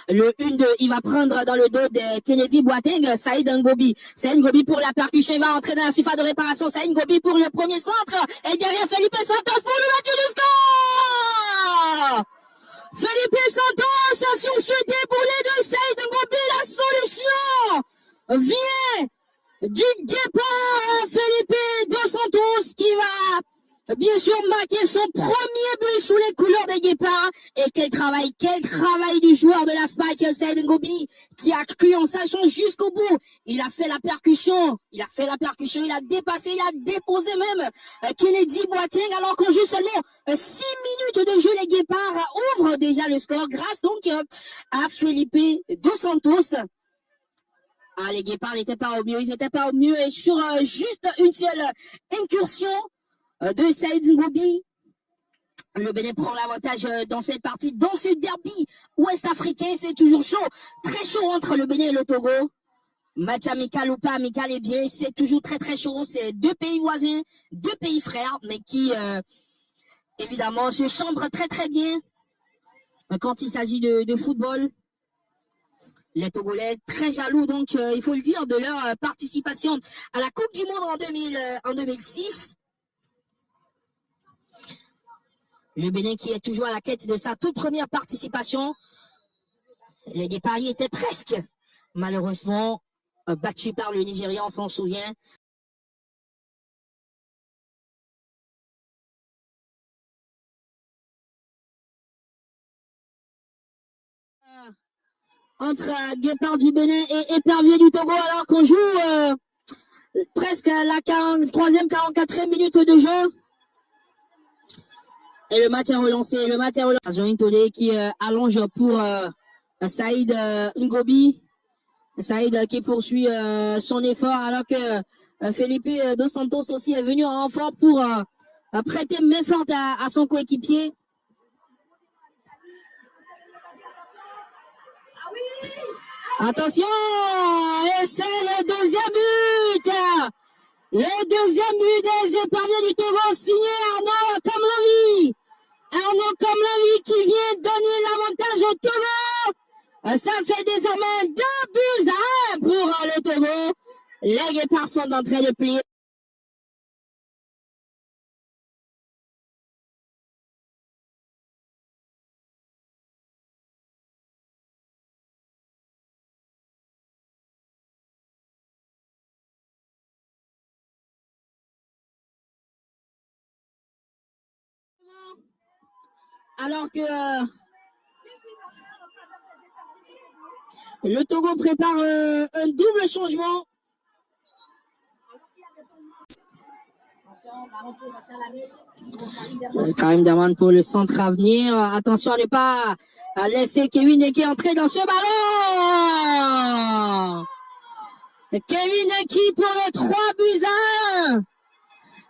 Le 1-2, il va prendre dans le dos de Kennedy Boateng, Saïd Ngobi. Saïd Ngobi pour la percussion, il va entrer dans la surface de réparation. Saïd Ngobi pour le premier centre. Et derrière Felipe Santos pour l'ouverture du score. Felipe Santos sur ce déboulé de Saïd Ngobi, la solution vient du départ. Felipe Dos Santos qui va bien sûr marquer son premier but sous les couleurs des Guépards. Et quel travail du joueur de la SPAC, Saïd Ngobi, qui a cru en sa chance jusqu'au bout. Il a fait la percussion, il a dépassé, il a déposé même Kennedy Boateng, alors qu'on joue seulement 6 minutes de jeu. Les Guépards ouvrent déjà le score grâce donc à Felipe Dos Santos. Ah, les Guépards n'étaient pas au mieux, et sur juste une seule incursion de Saïd Ngobi, le Bénin prend l'avantage dans cette partie, dans ce derby ouest-africain. C'est toujours chaud, très chaud entre le Bénin et le Togo. Match amical ou pas amical, eh bien, c'est toujours très très chaud. C'est deux pays voisins, deux pays frères, mais qui, évidemment, se chambrent très très bien quand il s'agit de football. Les Togolais très jaloux, donc il faut le dire, de leur participation à la Coupe du Monde en 2006. Le Bénin qui est toujours à la quête de sa toute première participation. Les Guépards étaient presque, malheureusement, battus par le Nigeria, on s'en souvient. Entre Guépards du Bénin et Épervier du Togo, alors qu'on joue presque à la 43e, 44e minute de jeu. Et le match est relancé. Joïn Tolé qui allonge pour Saïd Ngobi. Saïd qui poursuit son effort, alors que Felipe Dos Santos aussi est venu en renfort pour prêter main forte à son coéquipier. Attention, et c'est le deuxième but. Le deuxième but des Éperviers du Togo, signé Arnaud Kamlovi. Arnaud Kamlovi qui vient donner l'avantage au Togo. Ça fait désormais 2-1 pour le Togo. Les Guépards sont en train de plier. Alors que le Togo prépare un double changement. Karim Daman pour le centre à venir. Attention à ne pas laisser Kevin Eki entrer dans ce ballon. Kevin Eki pour le 3-1.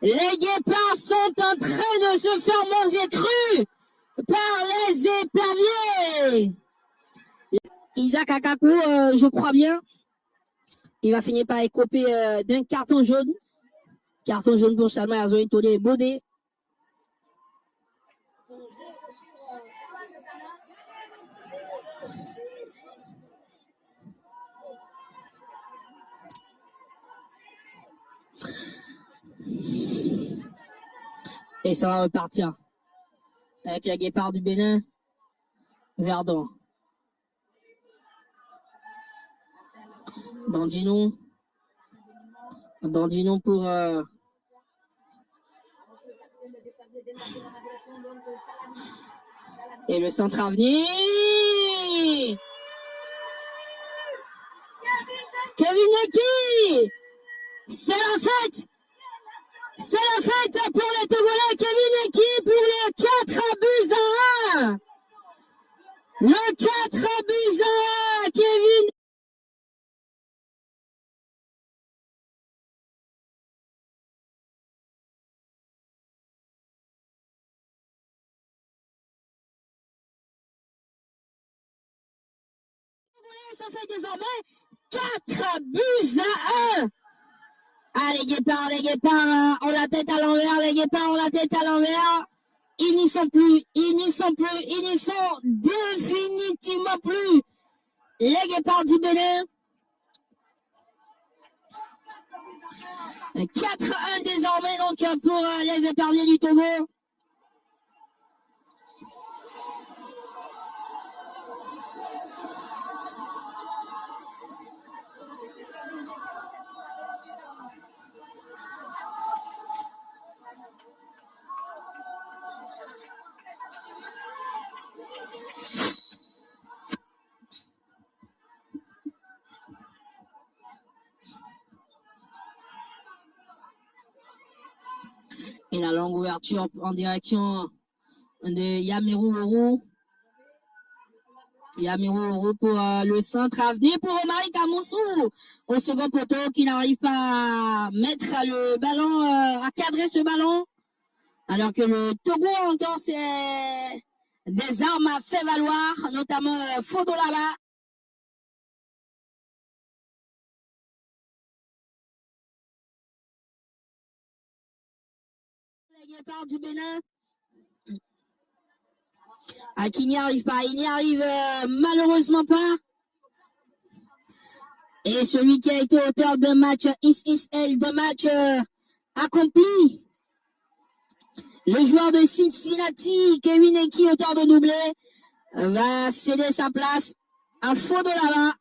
Les Guépards sont en train de se faire manger cru par les Éperviers. Isaac Akakou, je crois bien, il va finir par écoper d'un carton jaune. Carton jaune pour Chalma Joïn Tolé et Bodé. Et ça va repartir avec la Guépard du Bénin. Verdon. Dandino pour et le centre à venir. Kevin Eki, c'est la fête. C'est la fête pour les Togolais. Kevin Eki pour le 4-1. Le 4-1, Kevin. Ça fait désormais 4-1. Ah, les Guépards ont la tête à l'envers, Ils n'y sont définitivement plus. les Guépards du Bénin. 4-1 désormais donc pour les éperviers du Togo. Et la longue ouverture en direction de Yamirou Oro. Yamirou Oro pour le centre à venir pour Omari Kamoussou au second poteau qui n'arrive pas à mettre le ballon, à cadrer ce ballon. Alors que le Togo encore des armes à faire valoir, notamment Fodolaba. Les Guépards du Bénin. Qui n'y arrive pas, il n'y arrive malheureusement pas. Et celui qui a été auteur d'un match XXL, d'un match accompli, le joueur de Cincinnati, Kevin Eki, auteur de doublé, va céder sa place à Fodolaba.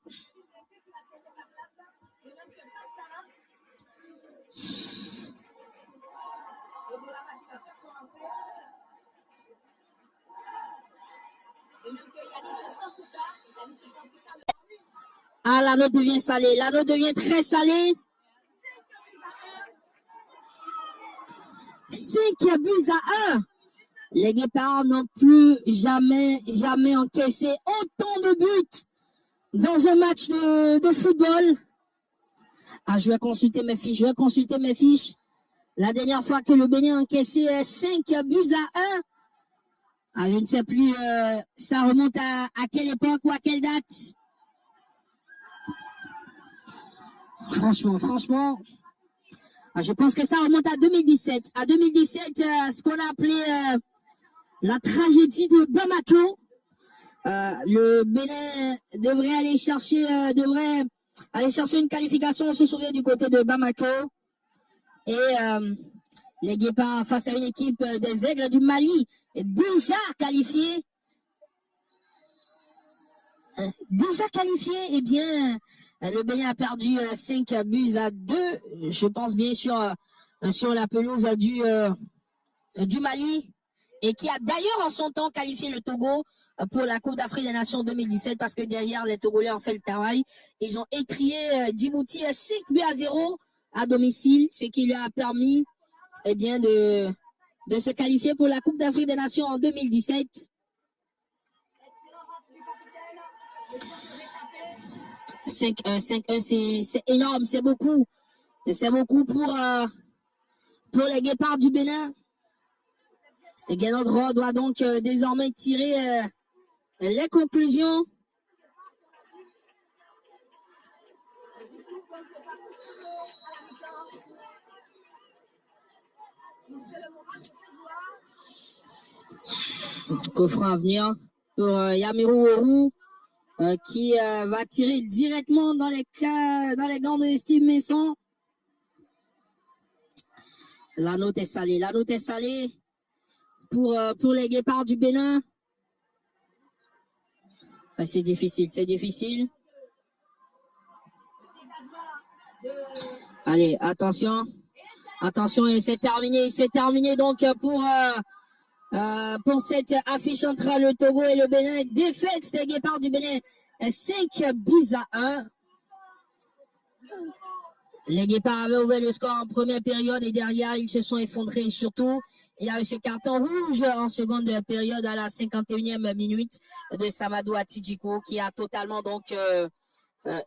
Ah, la note devient salée. La note devient très salée. 5 buts à 1. Les Guépards n'ont plus jamais encaissé autant de buts dans un match de football. Ah, je vais consulter mes fiches. La dernière fois que le Bénin a encaissé 5 buts à 1. Ah, je ne sais plus, ça remonte à quelle époque ou à quelle date? Franchement, je pense que ça remonte à 2017. À 2017, ce qu'on a appelé la tragédie de Bamako. Le Bénin devrait aller chercher une qualification, on se souvient, du côté de Bamako. Et les Guépards face à une équipe des Aigles du Mali déjà qualifiée. Eh bien, le Bénin a perdu 5 buts à 2. Je pense bien sûr sur la pelouse du Mali, et qui a d'ailleurs en son temps qualifié le Togo pour la Coupe d'Afrique des Nations 2017, parce que derrière les Togolais ont fait le travail. Ils ont étrié Djibouti 5 buts à 0 à domicile, ce qui lui a permis bien de se qualifier pour la Coupe d'Afrique des Nations en 2017. 5-1, c'est énorme, c'est beaucoup. C'est beaucoup pour les Guépards du Bénin. Et Guénodro doit donc désormais tirer les conclusions. Coffre à venir pour Yamirou Oro, qui va tirer directement dans les gants de Steve Messon. La note est salée pour les Guépards du Bénin. C'est difficile. Allez, attention, et c'est terminé donc pour cette affiche entre le Togo et le Bénin. Défaite des Guépards du Bénin, 5 buts à 1. Les Guépards avaient ouvert le score en première période et derrière, ils se sont effondrés. Surtout, il y a eu ce carton rouge en seconde période à la 51e minute de Samadou Atidjiko, qui a totalement donc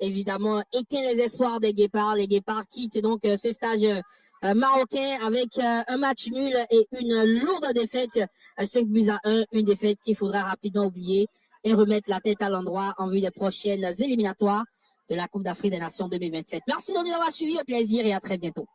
évidemment éteint les espoirs des Guépards. Les Guépards quittent donc ce stage marocain avec un match nul et une lourde défaite, 5 buts à 1, une défaite qu'il faudra rapidement oublier et remettre la tête à l'endroit en vue des prochaines éliminatoires de la Coupe d'Afrique des Nations 2027. Merci de nous avoir suivis, au plaisir et à très bientôt.